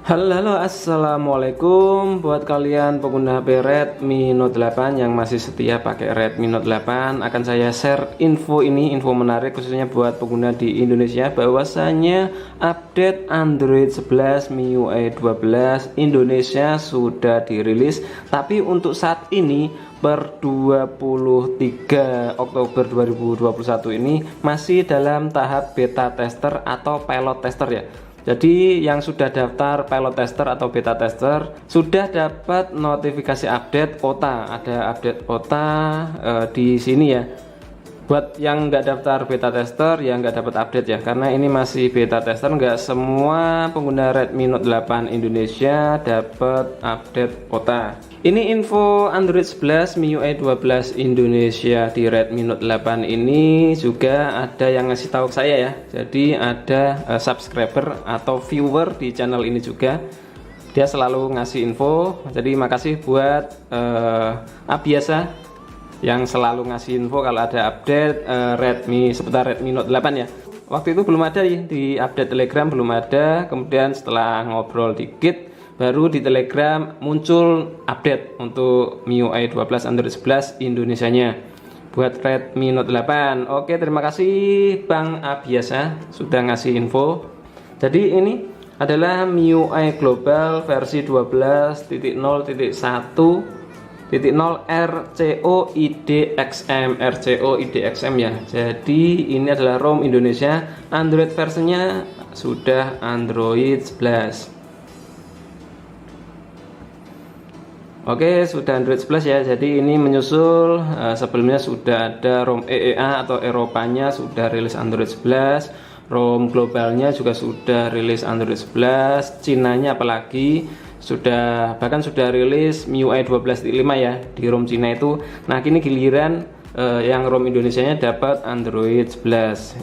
Halo, assalamualaikum buat kalian pengguna HP Redmi Note 8 yang masih setia pakai Redmi Note 8. Akan saya share info menarik khususnya buat pengguna di Indonesia, bahwasanya update Android 11 MIUI 12 Indonesia sudah dirilis. Tapi untuk saat ini per 23 Oktober 2021 ini masih dalam tahap beta tester atau pilot tester ya. Jadi yang sudah daftar pilot tester atau beta tester sudah dapat notifikasi update OTA. Ada update OTA di sini ya. Buat yang nggak daftar beta tester ya nggak dapat update ya, karena ini masih beta tester. Nggak semua pengguna Redmi Note 8 Indonesia dapat update OTA. Ini info Android 11 MIUI 12 Indonesia di Redmi Note 8 ini juga ada yang ngasih tahu ke saya ya. Jadi ada subscriber atau viewer di channel ini juga, dia selalu ngasih info. Jadi makasih buat Abiasa yang selalu ngasih info kalau ada update seputar Redmi Note 8 ya. Waktu itu belum ada ya, di update Telegram belum ada. Kemudian setelah ngobrol dikit, baru di Telegram muncul update untuk MIUI 12 Android 11 Indonesianya buat Redmi Note 8. Oke, terima kasih Bang Abiasa sudah ngasih info. Jadi ini adalah MIUI Global versi 12.0.1.0 RCO IDXM ya. Jadi ini adalah ROM Indonesia. Android versinya sudah Android 11. Oke, sudah Android 11 ya. Jadi ini menyusul sebelumnya sudah ada ROM EEA atau Eropanya sudah rilis Android 11. ROM globalnya juga sudah rilis Android 11. Cinanya apalagi bahkan sudah rilis MIUI 12.5 ya di ROM Cina itu. Nah, kini giliran yang ROM Indonesianya dapat Android 11.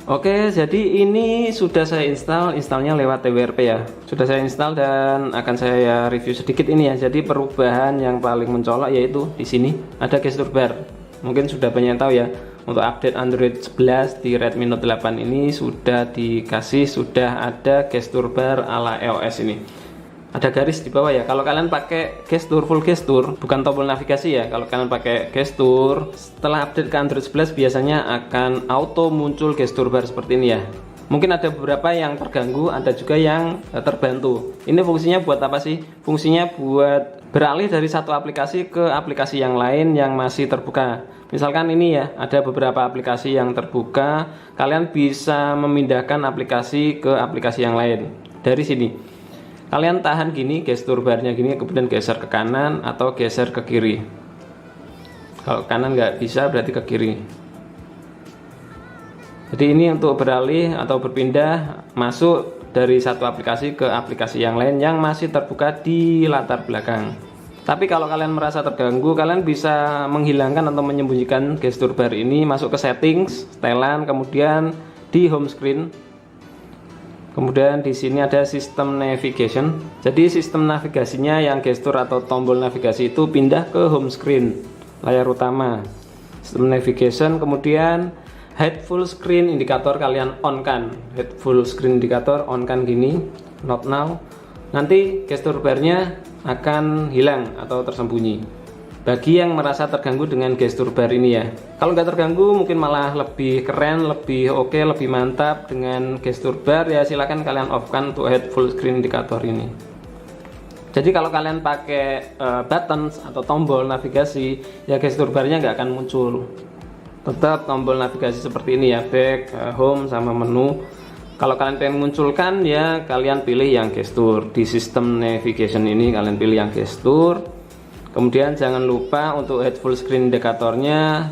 Oke, jadi ini sudah saya installnya lewat TWRP ya. Sudah saya install dan akan saya review sedikit ini ya. Jadi perubahan yang paling mencolok yaitu di sini ada gestur bar. Mungkin sudah banyak yang tahu ya. Untuk update Android 11 di Redmi Note 8 ini sudah ada gestur bar ala iOS ini. Ada garis di bawah ya. Kalau kalian pakai full gestur, bukan tombol navigasi ya. Kalau kalian pakai gestur, setelah update ke Android 11 biasanya akan auto muncul gestur bar seperti ini ya. Mungkin ada beberapa yang terganggu, ada juga yang terbantu. Ini fungsinya buat apa sih? Fungsinya buat beralih dari satu aplikasi ke aplikasi yang lain yang masih terbuka. Misalkan ini ya, ada beberapa aplikasi yang terbuka, kalian bisa memindahkan aplikasi ke aplikasi yang lain. Dari sini kalian tahan gini, gestur barnya gini, kemudian geser ke kanan atau geser ke kiri. Kalau kanan nggak bisa, berarti ke kiri. Jadi ini untuk beralih atau berpindah masuk dari satu aplikasi ke aplikasi yang lain yang masih terbuka di latar belakang. Tapi kalau kalian merasa terganggu, kalian bisa menghilangkan atau menyembunyikan gestur bar ini, masuk ke settings, setelan, kemudian di home screen. Kemudian di sini ada sistem navigation. Jadi sistem navigasinya yang gestur atau tombol navigasi itu pindah ke home screen, layar utama. Sistem navigation, kemudian hide full screen indikator kalian on kan. Hide full screen indikator on kan gini, not now. Nanti gestur barnya akan hilang atau tersembunyi. Bagi yang merasa terganggu dengan gestur bar ini ya. Kalau nggak terganggu mungkin malah lebih keren, lebih oke, lebih mantap dengan gestur bar ya, silahkan kalian off kan untuk hide full screen indikator ini. Jadi kalau kalian pakai buttons atau tombol navigasi ya, gestur barnya nggak akan muncul. Tetap tombol navigasi seperti ini ya, back, home sama menu. Kalau kalian pengen munculkan ya kalian pilih yang gestur. Di sistem navigation ini kalian pilih yang gestur. Kemudian jangan lupa untuk hide full screen indikatornya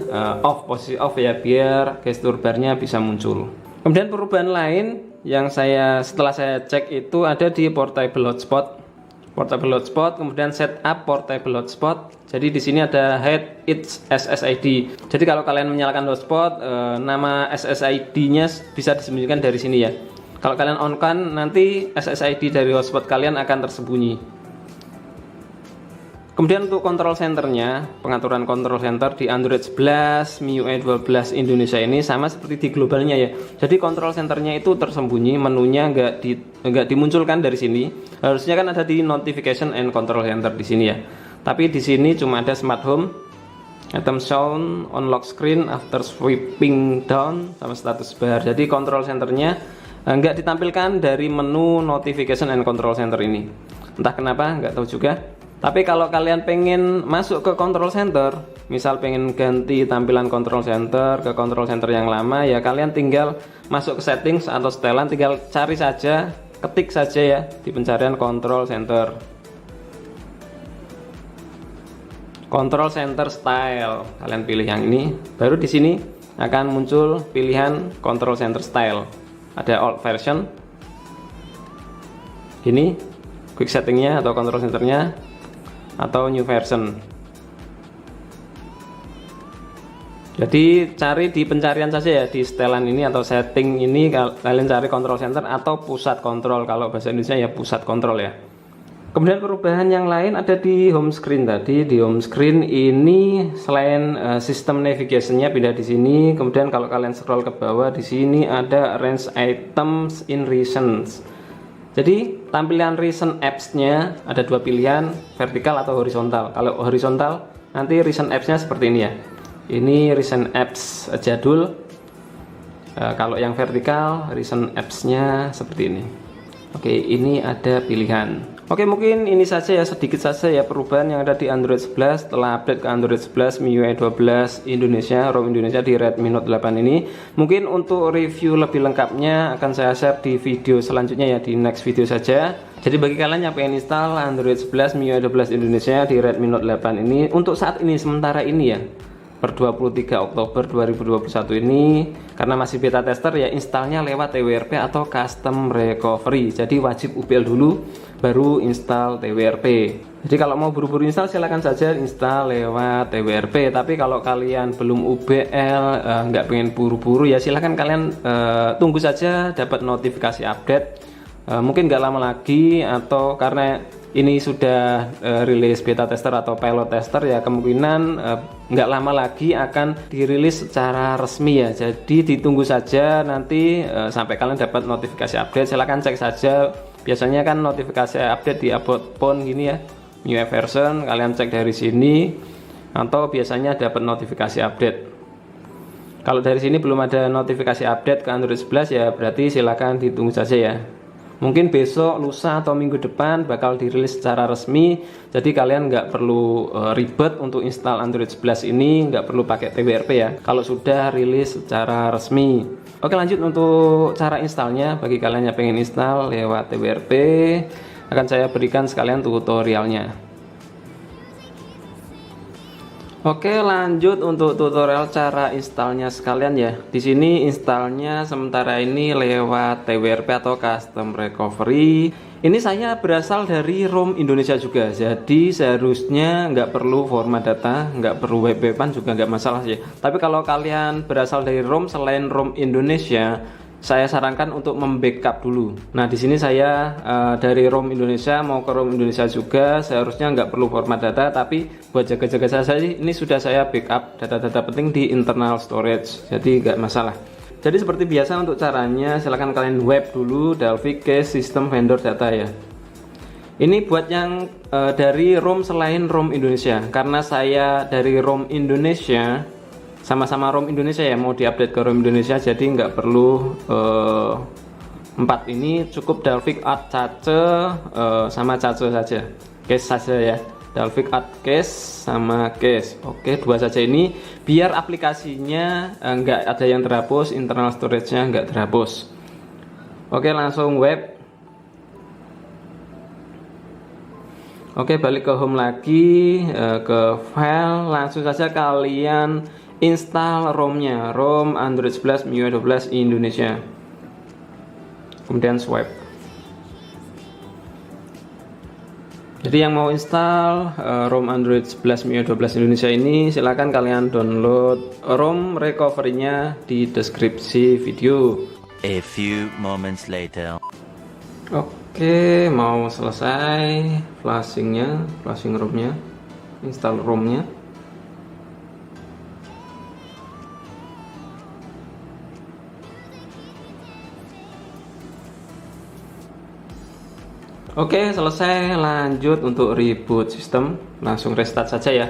posisi off ya, biar gestur barnya bisa muncul. Kemudian perubahan lain yang setelah saya cek itu ada di portable hotspot. Kemudian setup portable hotspot. Jadi di sini ada hide its SSID. Jadi kalau kalian menyalakan hotspot, nama SSID-nya bisa disembunyikan dari sini ya. Kalau kalian on kan, nanti SSID dari hotspot kalian akan tersembunyi. Kemudian untuk control centernya, pengaturan control center di Android 11, MIUI 12 Indonesia ini sama seperti di globalnya ya. Jadi control centernya itu tersembunyi, menunya nggak dimunculkan dari sini. Harusnya kan ada di notification and control center di sini ya. Tapi di sini cuma ada smart home, item sound, on lock screen after sweeping down, sama status bar. Jadi control centernya nggak ditampilkan dari menu notification and control center ini. Entah kenapa, nggak tahu juga. Tapi kalau kalian pengen masuk ke control center, misal pengen ganti tampilan control center ke control center yang lama, ya kalian tinggal masuk ke settings atau setelan, tinggal cari saja, ketik saja ya di pencarian control center. Control center style, kalian pilih yang ini, baru di sini akan muncul pilihan control center style. Ada old version, ini quick settingnya atau control centernya, atau new version. Jadi cari di pencarian saja ya, di setelan ini atau setting ini kalian cari control center atau pusat kontrol, kalau bahasa Indonesia ya pusat kontrol ya. Kemudian perubahan yang lain ada di home screen tadi. Di home screen ini selain sistem navigationnya pindah di sini, kemudian kalau kalian scroll ke bawah di sini ada range items in recents. Jadi tampilan recent apps-nya ada dua pilihan, vertikal atau horizontal. Kalau horizontal nanti recent apps-nya seperti ini ya. Ini recent apps jadul. Kalau yang vertikal recent apps-nya seperti ini. Oke, ini ada pilihan. Oke, mungkin ini saja ya, sedikit saja ya perubahan yang ada di Android 11 setelah update ke Android 11 MIUI 12 Indonesia, ROM Indonesia di Redmi Note 8 ini. Mungkin untuk review lebih lengkapnya akan saya share di video selanjutnya ya, di next video saja. Jadi bagi kalian yang pengen install Android 11 MIUI 12 Indonesia di Redmi Note 8 ini, untuk saat ini sementara ini ya, per 23 Oktober 2021 ini, karena masih beta tester ya, installnya lewat TWRP atau custom recovery. Jadi wajib UBL dulu baru install TWRP. Jadi kalau mau buru-buru install silahkan saja install lewat TWRP. Tapi kalau kalian belum UBL, nggak pengen buru-buru ya, silahkan kalian tunggu saja dapat notifikasi update. Mungkin nggak lama lagi, atau karena ini sudah rilis beta tester atau pilot tester ya, kemungkinan nggak lama lagi akan dirilis secara resmi ya. Jadi ditunggu saja nanti sampai kalian dapat notifikasi update. Silahkan cek saja, biasanya kan notifikasi update di about phone gini ya, new version, kalian cek dari sini, atau biasanya dapat notifikasi update. Kalau dari sini belum ada notifikasi update ke Android 11 ya, berarti silahkan ditunggu saja ya. Mungkin besok, lusa, atau minggu depan bakal dirilis secara resmi. Jadi kalian nggak perlu ribet untuk install Android 11 ini, nggak perlu pakai TWRP ya, kalau sudah rilis secara resmi. Oke, lanjut untuk cara installnya. Bagi kalian yang pengen install lewat TWRP, akan saya berikan sekalian tutorialnya. Oke, lanjut untuk tutorial cara installnya sekalian ya. Di sini installnya sementara ini lewat TWRP atau custom recovery. Ini saya berasal dari ROM Indonesia juga, jadi seharusnya nggak perlu format data, nggak perlu web-weban juga nggak masalah ya. Tapi kalau kalian berasal dari ROM selain ROM Indonesia, saya sarankan untuk membackup dulu. Nah, di sini saya dari ROM Indonesia mau ke ROM Indonesia juga, seharusnya nggak perlu format data, tapi buat jaga-jaga saja ini sudah saya backup data-data penting di internal storage, jadi nggak masalah. Jadi seperti biasa untuk caranya, silahkan kalian web dulu Dalvik Case System Vendor Data ya. Ini buat yang dari ROM selain ROM Indonesia, karena saya dari ROM Indonesia, sama-sama ROM Indonesia ya, mau diupdate ke ROM Indonesia, jadi nggak perlu 4 ini, cukup Dalvik Add Cache sama Cache saja, case saja ya, Dalvik Add Case sama Case. Oke, dua saja ini, biar aplikasinya nggak ada yang terhapus, internal storage-nya nggak terhapus. Oke, langsung web. Oke, balik ke home lagi, ke file, langsung saja kalian install ROM-nya, ROM Android 11 MIUI 12 Indonesia. Kemudian swipe. Jadi yang mau install ROM Android 11 MIUI 12 Indonesia ini, silahkan kalian download ROM recovery-nya di deskripsi video. A few moments later. Oke, mau selesai flashing-nya, flashing ROM-nya. install ROM-nya. Oke, selesai. Lanjut untuk reboot sistem, langsung restart saja ya.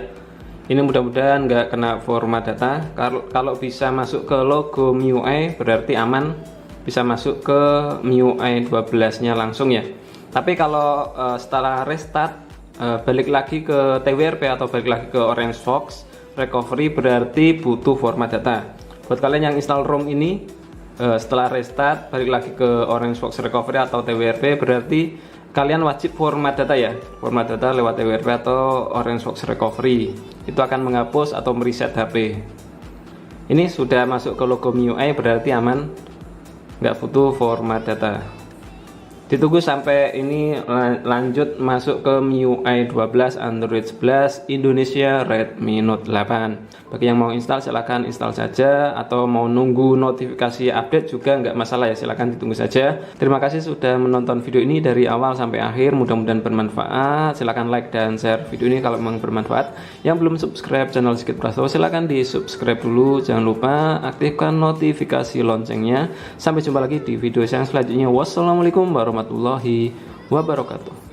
Ini mudah-mudahan nggak kena format data. Kalau bisa masuk ke logo MIUI berarti aman, bisa masuk ke MIUI 12-nya langsung ya. Tapi kalau setelah restart balik lagi ke TWRP atau balik lagi ke OrangeFox recovery berarti butuh format data. Buat kalian yang install ROM ini setelah restart balik lagi ke OrangeFox recovery atau TWRP berarti kalian wajib format data ya, format data lewat TWRP atau OrangeFox recovery. Itu akan menghapus atau mereset HP. Ini sudah masuk ke logo MIUI berarti aman, nggak butuh format data. Ditunggu sampai ini lanjut masuk ke MIUI 12 Android 11 Indonesia Redmi Note 8. Bagi yang mau install silahkan install saja, atau mau nunggu notifikasi update juga nggak masalah ya, silahkan ditunggu saja. Terima kasih sudah menonton video ini dari awal sampai akhir, mudah-mudahan bermanfaat. Silahkan like dan share video ini kalau memang bermanfaat. Yang belum subscribe channel Sigit Prastowo silahkan di subscribe dulu, jangan lupa aktifkan notifikasi loncengnya. Sampai jumpa lagi di video yang selanjutnya. Wassalamualaikum warahmatullahi wabarakatuh.